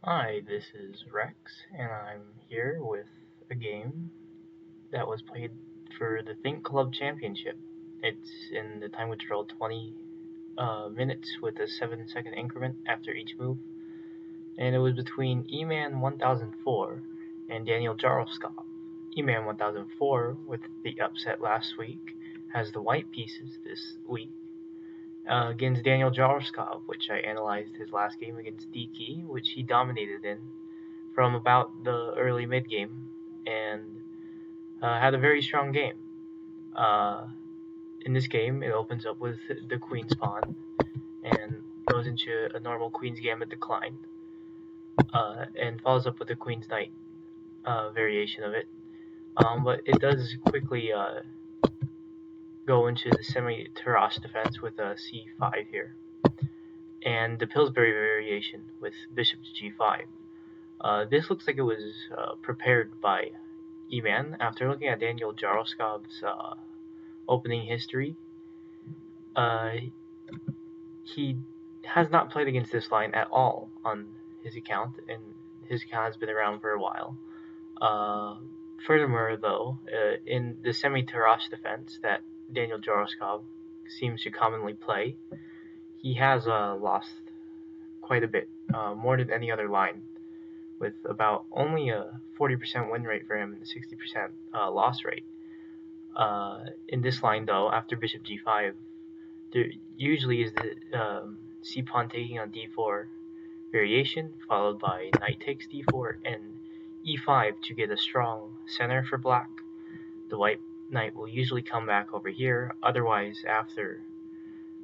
Hi, this is Rex, and I'm here with a game that was played for the Think Club Championship. It's in the time withdrawal 20 minutes with a 7-second increment after each move, and it was between Eman1004 and DanielJarlskov. Eman1004, with the upset last week, has the white pieces this week against DanielJarlskov, which I analyzed his last game against Diki, which he dominated in from about the early mid game and had a very strong game. Uh, in this game, it opens up with the queen's pawn and goes into a normal queen's gambit decline, and follows up with a queen's knight variation of it. But it does quickly go into the semi-Tarrasch defense with a c5 here, and the Pillsbury variation with bishop to g5. This looks like it was prepared by Eman after looking at DanielJarlskov's opening history. Uh, he has not played against this line at all on his account, and his account has been around for a while. Furthermore, though, in the semi-Tarrasch defense that DanielJarlskov seems to commonly play, he has lost quite a bit, more than any other line, with about only a 40% win rate for him and a 60% loss rate. In this line, though, after bishop g5, there usually is the c pawn taking on d4 variation, followed by knight takes d4 and e5 to get a strong center for black. The white knight will usually come back over here. Otherwise, after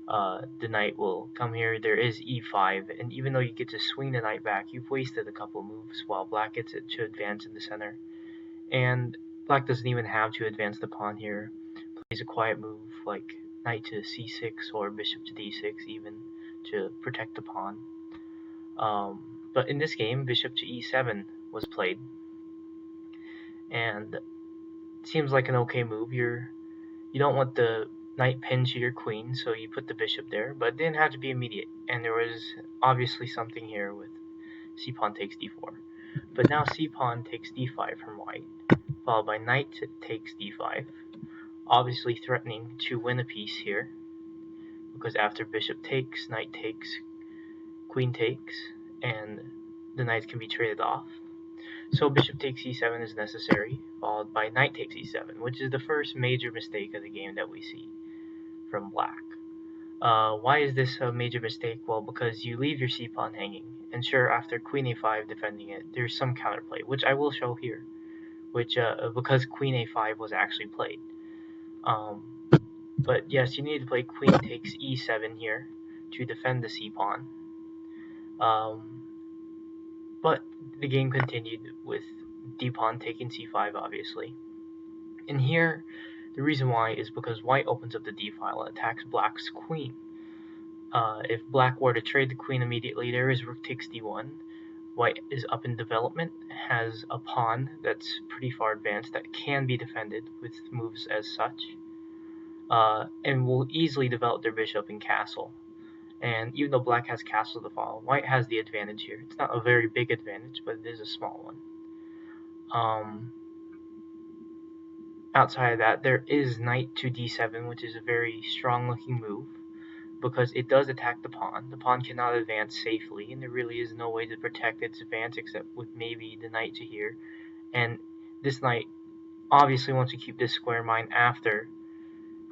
the knight will come here, there is e5, and even though you get to swing the knight back, you've wasted a couple moves while black gets it to advance in the center. And black doesn't even have to advance the pawn here. Plays a quiet move like knight to c6 or bishop to d6 even to protect the pawn. But in this game, bishop to e7 was played, and it seems like an okay move. You don't want the knight pinned to your queen, so you put the bishop there, but it didn't have to be immediate, and there was obviously something here with c pawn takes d4. But now c pawn takes d5 from white, followed by knight takes d5, obviously threatening to win a piece here, because after bishop takes, knight takes, queen takes, and the knights can be traded off. So bishop takes e7 is necessary, followed by knight takes e7, which is the first major mistake of the game that we see from black. Why is this a major mistake? Well, because you leave your c-pawn hanging, and sure, after queen a5 defending it, there's some counterplay, which I will show here, which because queen a5 was actually played. But yes, you need to play queen takes e7 here to defend the c-pawn. But the game continued with d-pawn taking c5, obviously. And here, the reason why is because white opens up the d file and attacks black's queen. If black were to trade the queen immediately, there is rook takes d1. White is up in development, has a pawn that's pretty far advanced that can be defended with moves as such, and will easily develop their bishop and castle. And even though black has castle to follow, white has the advantage here. It's not a very big advantage, but it is a small one. Outside of that, there is knight to d7, which is a very strong looking move, because it does attack the pawn. The pawn cannot advance safely, and there really is no way to protect its advance except with maybe the knight to here. And this knight obviously wants to keep this square in mind after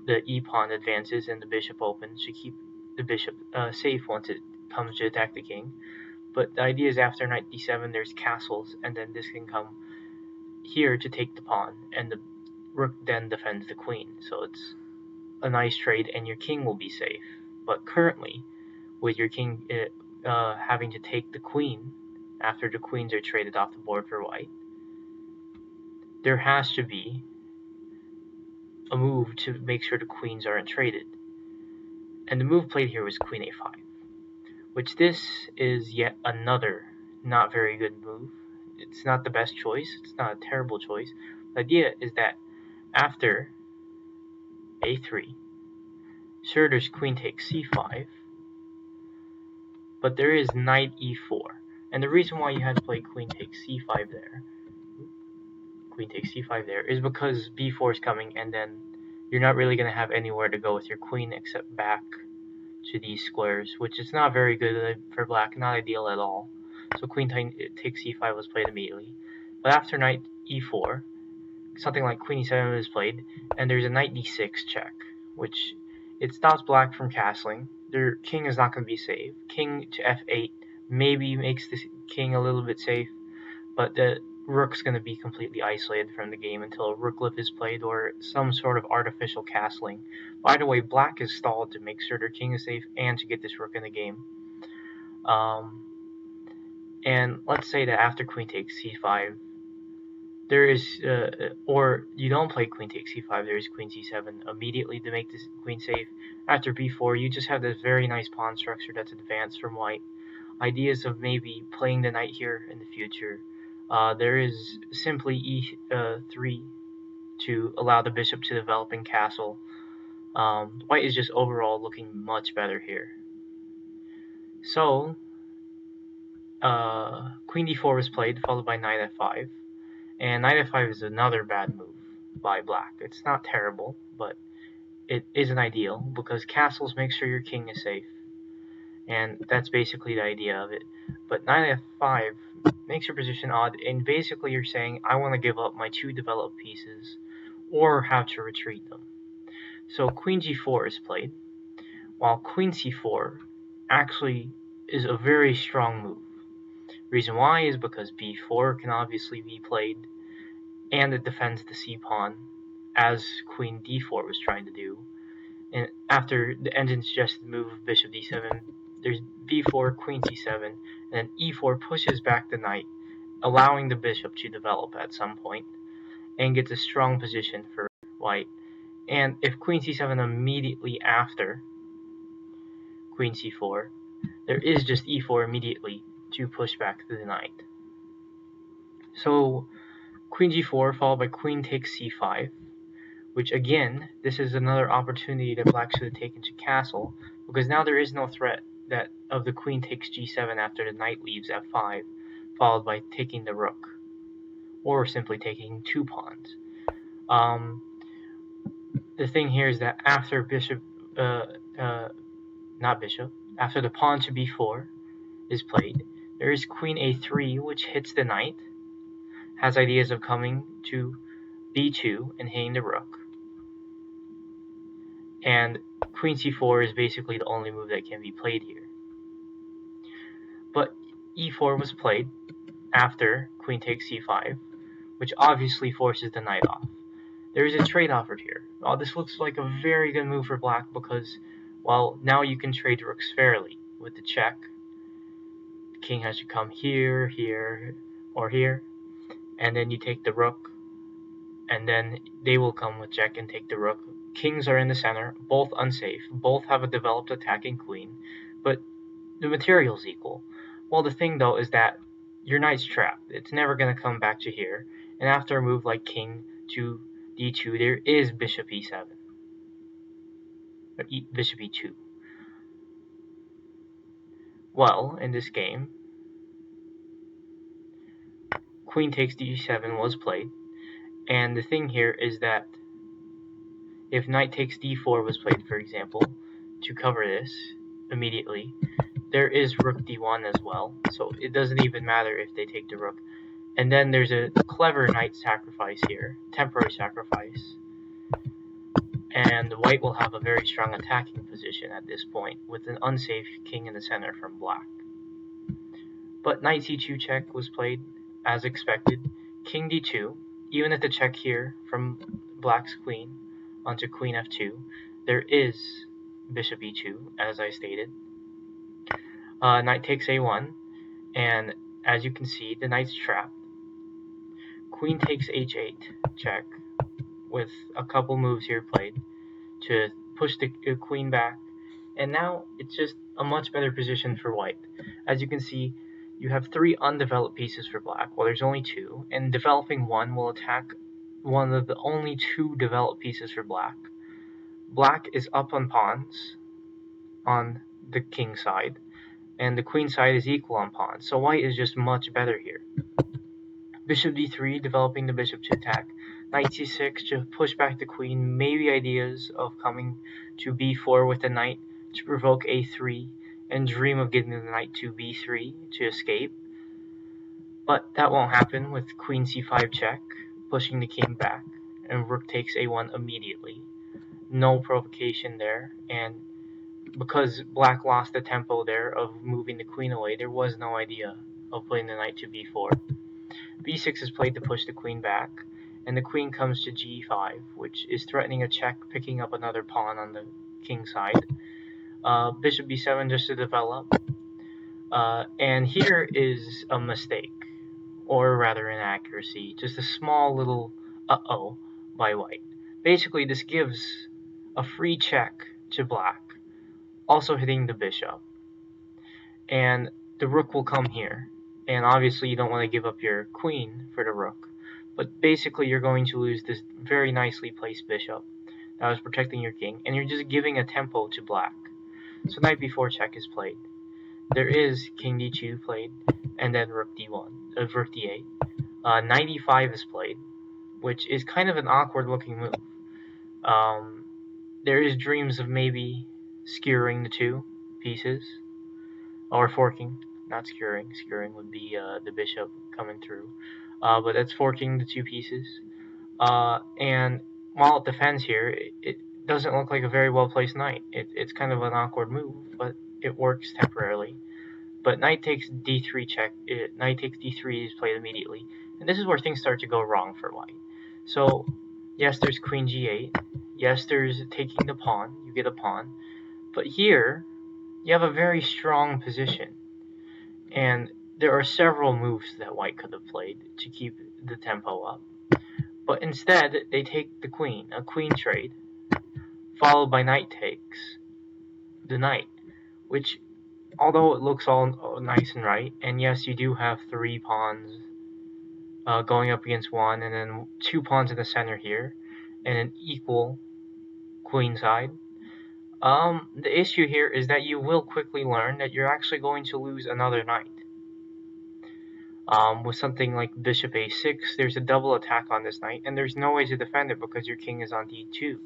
the e-pawn advances and the bishop opens to keep the bishop safe once it comes to attack the king. But the idea is after knight d7 there's castles, and then this can come here to take the pawn, and the rook then defends the queen. So it's a nice trade, and your king will be safe. But currently, with your king having to take the queen after the queens are traded off the board for white, there has to be a move to make sure the queens aren't traded. And the move played here was queen a5, which this is yet another not very good move. It's not the best choice. It's not a terrible choice. The idea is that after a3, sure, there's queen takes c5, but there is knight e4. And the reason why you had to play queen takes c5 there is because b4 is coming, and then you're not really going to have anywhere to go with your queen except back to these squares, which is not very good for black, not ideal at all. So queen takes c5 was played immediately. But after knight e4, something like queen e7 is played, and there's a knight d6 check, which it stops black from castling. Their king is not going to be safe. King to f8 maybe makes the king a little bit safe, but the rook's going to be completely isolated from the game until a rook lift is played or some sort of artificial castling. By the way, black is stalled to make sure their king is safe and to get this rook in the game. And let's say that after queen takes c5, there is, or you don't play queen takes c5, there is queen c7 immediately to make this queen safe. After b4, you just have this very nice pawn structure that's advanced from white. Ideas of maybe playing the knight here in the future. There is simply e3 to allow the bishop to develop in castle. White is just overall looking much better here. So, queen d4 was played, followed by knight f5. And knight f5 is another bad move by black. It's not terrible, but it isn't ideal because castles make sure your king is safe. And that's basically the idea of it. But knight f5 makes your position odd, and basically you're saying, I want to give up my 2 developed pieces, or have to retreat them. So queen g4 is played, while queen c4 actually is a very strong move. Reason why is because b4 can obviously be played, and it defends the c-pawn, as queen d4 was trying to do. And after the engine suggested move of bishop d7, there's b4, queen c7, and then e4 pushes back the knight, allowing the bishop to develop at some point, and gets a strong position for white. And if queen c7 immediately after queen c4, there is just e4 immediately to push back the knight. So queen g4 followed by queen takes c5, which again, this is another opportunity that black should have taken to castle, because now there is no threat that of the queen takes g7 after the knight leaves f5, followed by taking the rook, or simply taking 2 pawns. The thing here is that after after the pawn to b4 is played, there is queen a3, which hits the knight, has ideas of coming to b2 and hitting the rook. And queen c4 is basically the only move that can be played here. But e4 was played after queen takes c5, which obviously forces the knight off. There is a trade offered here. This looks like a very good move for black because, well, now you can trade rooks fairly with the check. The king has to come here, here, or here, and then you take the rook, and then they will come with check and take the rook. Kings are in the center, both unsafe, both have a developed attacking queen, but the material's equal. Well, the thing though is that your knight's trapped. It's never going to come back to here, and after a move like king to d2, there is bishop e7, or bishop e2. Well, in this game, queen takes d7 was played, and the thing here is that if knight takes d4 was played, for example, to cover this immediately, there is rook d1 as well, so it doesn't even matter if they take the rook. And then there's a clever knight sacrifice here, temporary sacrifice, and white will have a very strong attacking position at this point, with an unsafe king in the center from black. But knight c2 check was played, as expected, king d2, even at the check here from black's queen onto queen f2, there is bishop e2, as I stated. Knight takes a1, and as you can see, the knight's trapped. Queen takes h8 check, with a couple moves here played to push the queen back, and now it's just a much better position for white. As you can see, you have 3 undeveloped pieces for black. Well, there's only 2, and developing one will attack one of the only 2 developed pieces for black. Black is up on pawns on the king side, and the queen side is equal on pawns, so white is just much better here. Bishop d3, developing the bishop to attack. Knight c6 to push back the queen, maybe ideas of coming to b4 with the knight to provoke a3 and dream of getting the knight to b3 to escape. But that won't happen with queen c5 check, pushing the king back, and rook takes a1 immediately. No provocation there, and because black lost the tempo there of moving the queen away, there was no idea of putting the knight to b4. b6 is played to push the queen back, and the queen comes to g5, which is threatening a check, picking up another pawn on the king side. Bishop b7 just to develop, and here is a mistake, or rather inaccuracy, just a small little uh-oh by white. Basically, this gives a free check to black, also hitting the bishop, and the rook will come here, and obviously you don't want to give up your queen for the rook, but basically you're going to lose this very nicely placed bishop that was protecting your king, and you're just giving a tempo to black. So knight b4 check is played. There is king d2 played, and then rook d1, rook d8. Knight e5 is played, which is kind of an awkward looking move. There is dreams of maybe skewering the two pieces, or forking, not skewering. Skewering would be the bishop coming through, but that's forking the two pieces. And while it defends here, it doesn't look like a very well placed knight. It's kind of an awkward move, but it works temporarily. But knight takes d3 check. Knight takes d3 is played immediately, and this is where things start to go wrong for white. So yes, there's queen g8. Yes, there's taking the pawn. You get a pawn, but here you have a very strong position, and there are several moves that white could have played to keep the tempo up. But instead, they take the queen, a queen trade, followed by knight takes the knight, which, although it looks all nice and right, and yes, you do have 3 pawns going up against 1, and then 2 pawns in the center here, and an equal queen side. The issue here is that you will quickly learn that you're actually going to lose another knight. With something like bishop a6, there's a double attack on this knight, and there's no way to defend it because your king is on d2.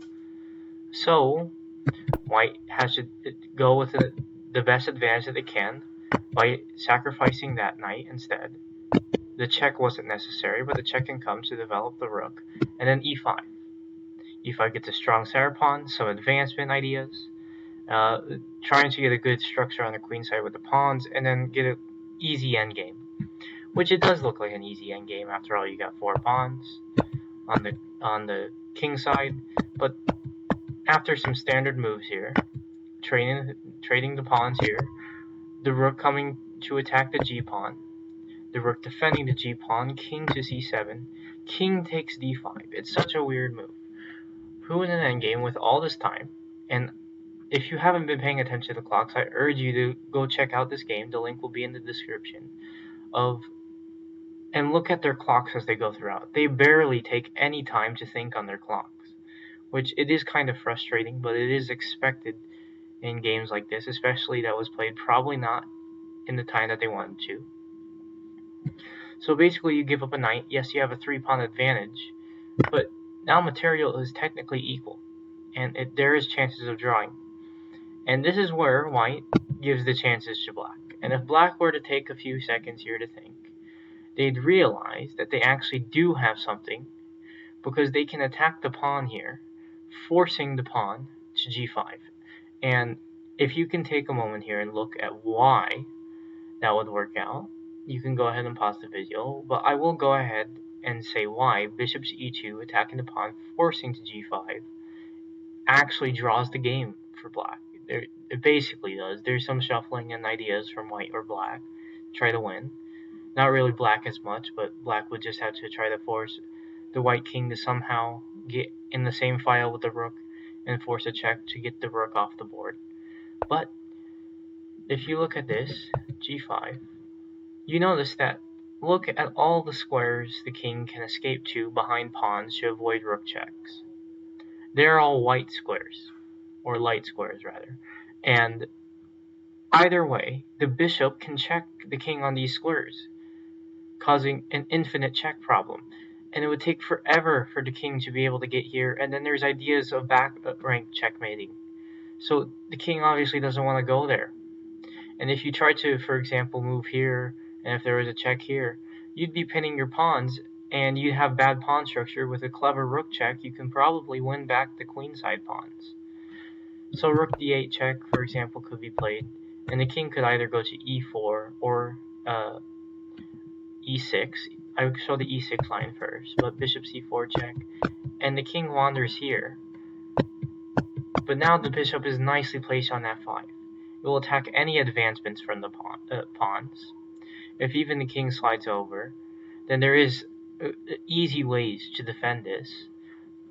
So, white has to go with the best advantage that it can by sacrificing that knight instead. The check wasn't necessary, but the check can come to develop the rook, and then e5. e5 gets a strong center pawn, some advancement ideas, trying to get a good structure on the queen side with the pawns, and then get an easy endgame. Which it does look like an easy endgame. After all, you got 4 pawns on the king side, but after some standard moves here, trading the pawns here, the rook coming to attack the g pawn, the rook defending the g pawn, king to c7, king takes d5. It's such a weird move. Who in an endgame with all this time? And if you haven't been paying attention to the clocks, I urge you to go check out this game. The link will be in the description. And look at their clocks as they go throughout. They barely take any time to think on their clocks, which it is kind of frustrating, but it is expected in games like this, especially that was played probably not in the time that they wanted to. So basically you give up a knight. Yes, you have a 3-pawn advantage, but now material is technically equal, and there is chances of drawing. And this is where white gives the chances to black. And if black were to take a few seconds here to think, they'd realize that they actually do have something, because they can attack the pawn here, forcing the pawn to g5. And if you can take a moment here and look at why that would work out, you can go ahead and pause the video, but I will go ahead and say why bishop to e2, attacking the pawn, forcing to g5, actually draws the game for black. It basically does. There's some shuffling and ideas from white or black to try to win. Not really black as much, but black would just have to try to force the white king to somehow get in the same file with the rook and force a check to get the rook off the board. But if you look at this, g5, you notice that look at all the squares the king can escape to behind pawns to avoid rook checks. They're all white squares, or light squares rather. And Either way, the bishop can check the king on these squares, causing an infinite check problem. And it would take forever for the king to be able to get here, and then there's ideas of back rank checkmating. So the king obviously doesn't want to go there. And if you try to, for example, move here, and if there was a check here, you'd be pinning your pawns, and you'd have bad pawn structure. With a clever rook check, you can probably win back the queenside pawns. So rook d8 check, for example, could be played, and the king could either go to e4 or e6. I would show the e6 line first, but bishop c4 check, and the king wanders here. But now the bishop is nicely placed on f5. It will attack any advancements from the pawns. If even the king slides over, then there is easy ways to defend this.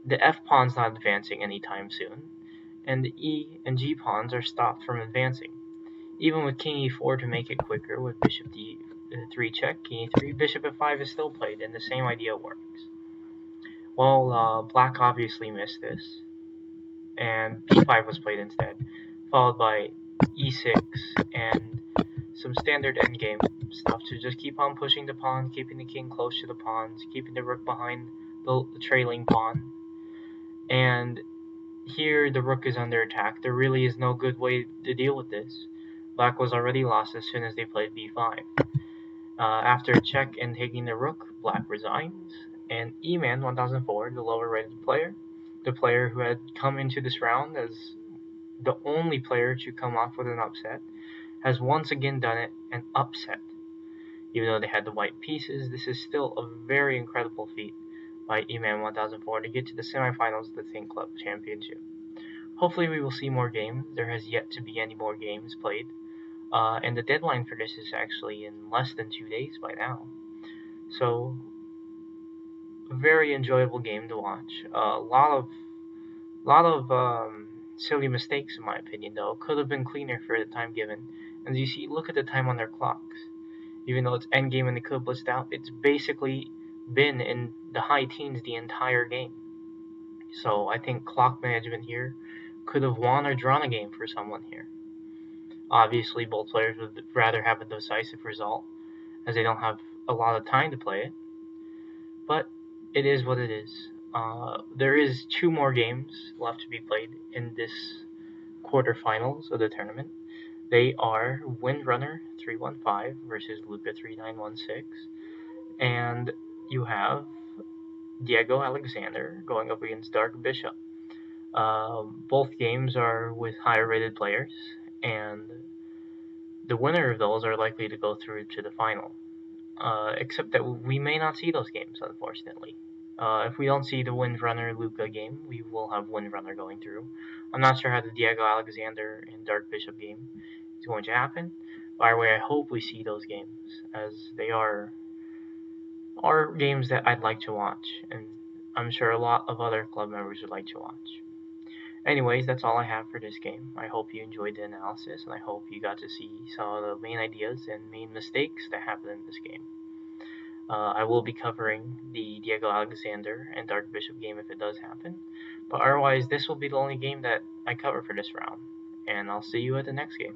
The f pawn's not advancing anytime soon, and the e and g pawns are stopped from advancing. Even with king e4 to make it quicker, with bishop d3 check, king e3, bishop f5 is still played, and the same idea works. Well, black obviously missed this, and b5 was played instead, followed by e6 and some standard endgame stuff to just keep on pushing the pawn, keeping the king close to the pawns, keeping the rook behind the trailing pawn. And here the rook is under attack. There really is no good way to deal with this. Black was already lost as soon as they played b5. After a check and taking the rook, black resigns, and Eman1004, the lower rated player, the player who had come into this round as the only player to come off with an upset, has once again done it and upset. Even though they had the white pieces, this is still a very incredible feat by Eman1004 to get to the semifinals of the Think Club Championship. Hopefully we will see more games. There has yet to be any more games played. And the deadline for this is actually in less than 2 days by now. So, a very enjoyable game to watch. A lot of silly mistakes in my opinion though. Could have been cleaner for the time given. As you see, look at the time on their clocks. Even though it's endgame and they could have blitzed out, it's basically been in the high teens the entire game. So I think clock management here could have won or drawn a game for someone here. Obviously, both players would rather have a decisive result, as they don't have a lot of time to play it. But it is what it is. There is 2 more games left to be played in this quarterfinals of the tournament. They are Windrunner 315 versus Luca 3916, and you have Diego Alexander going up against Dark Bishop. Both games are with higher rated players, and the winner of those are likely to go through to the final. Except that we may not see those games, unfortunately. If we don't see the Windrunner Luca game, we will have Windrunner going through. I'm not sure how the Diego Alexander and Dark Bishop game is going to happen. By the way, I hope we see those games, as they are games that I'd like to watch, and I'm sure a lot of other club members would like to watch. Anyways, that's all I have for this game. I hope you enjoyed the analysis, and I hope you got to see some of the main ideas and main mistakes that happened in this game. I will be covering the Diego Alexander and Dark Bishop game if it does happen, but otherwise this will be the only game that I cover for this round, and I'll see you at the next game.